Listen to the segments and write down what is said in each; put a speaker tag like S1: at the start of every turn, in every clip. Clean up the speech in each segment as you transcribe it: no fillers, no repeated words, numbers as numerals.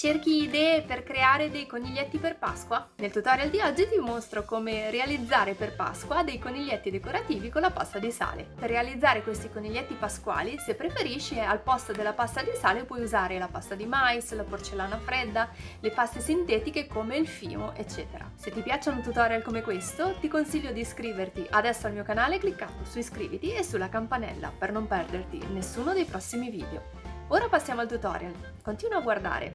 S1: Cerchi idee per creare dei coniglietti per Pasqua? Nel tutorial di oggi ti mostro come realizzare per Pasqua dei coniglietti decorativi con la pasta di sale. Per realizzare questi coniglietti pasquali, se preferisci, al posto della pasta di sale puoi usare la pasta di mais, la porcellana fredda, le paste sintetiche come il fimo, eccetera. Se ti piacciono tutorial come questo, ti consiglio di iscriverti adesso al mio canale cliccando su iscriviti e sulla campanella per non perderti nessuno dei prossimi video. Ora passiamo al tutorial. Continua a guardare.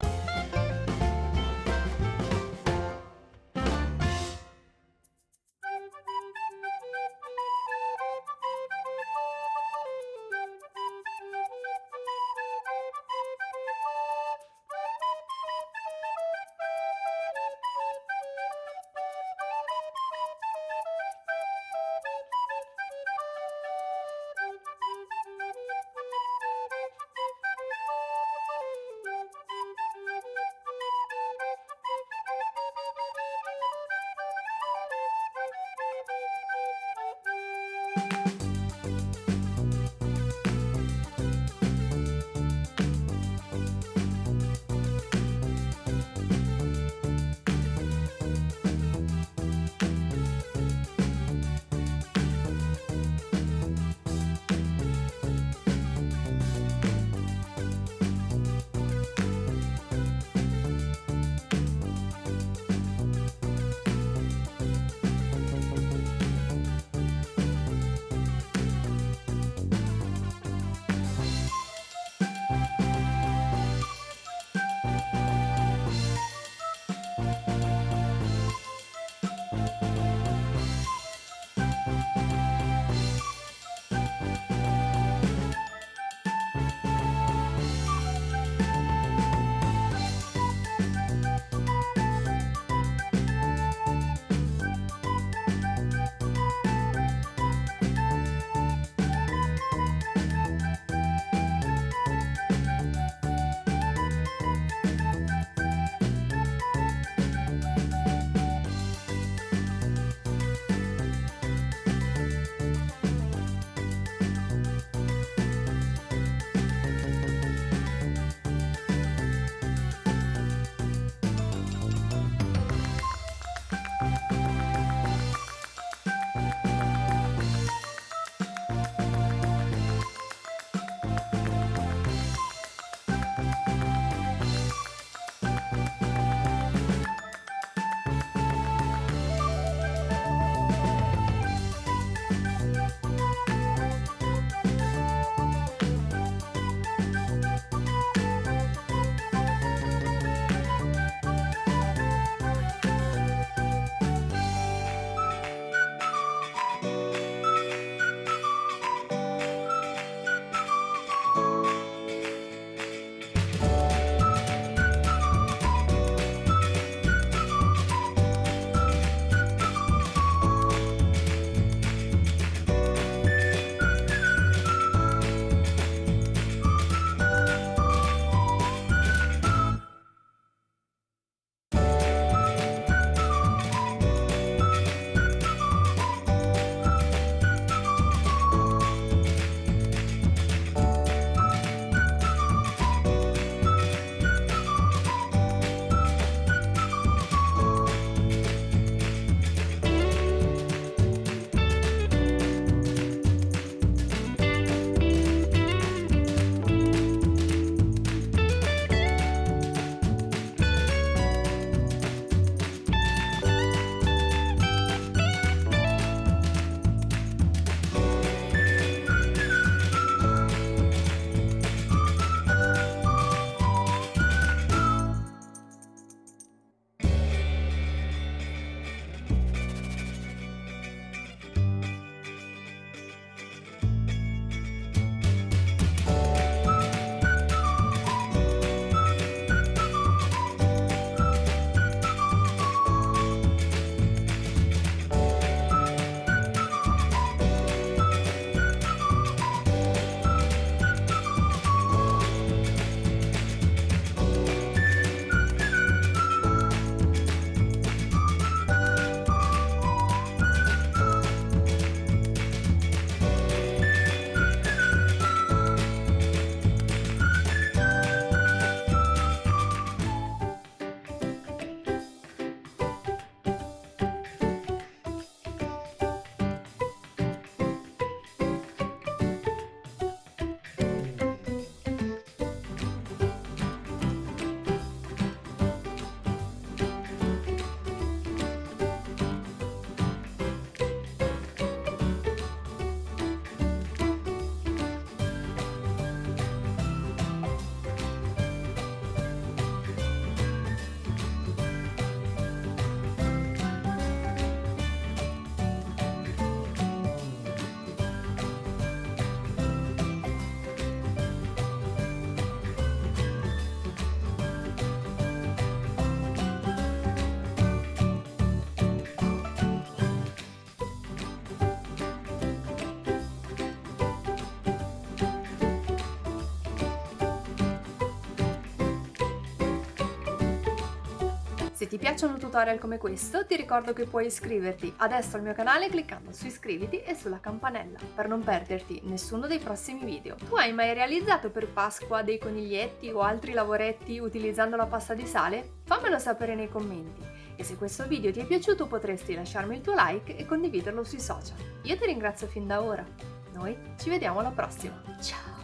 S1: Se ti piacciono tutorial come questo, ti ricordo che puoi iscriverti adesso al mio canale cliccando su iscriviti e sulla campanella per non perderti nessuno dei prossimi video. Tu hai mai realizzato per Pasqua dei coniglietti o altri lavoretti utilizzando la pasta di sale? Fammelo sapere nei commenti. E se questo video ti è piaciuto potresti lasciarmi il tuo like e condividerlo sui social. Io ti ringrazio fin da ora. Noi ci vediamo alla prossima. Ciao!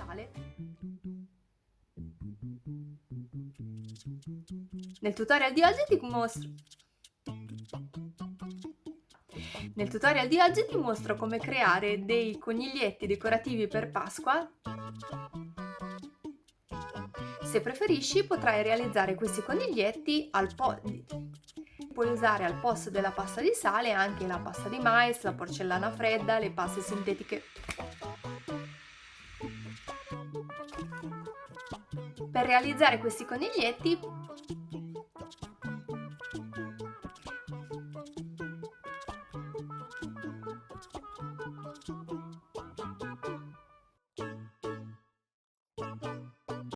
S1: Nel tutorial di oggi ti mostro come creare dei coniglietti decorativi per Pasqua. Se preferisci potrai realizzare questi coniglietti puoi usare al posto della pasta di sale anche la pasta di mais, la porcellana fredda, le paste sintetiche. Per realizzare questi coniglietti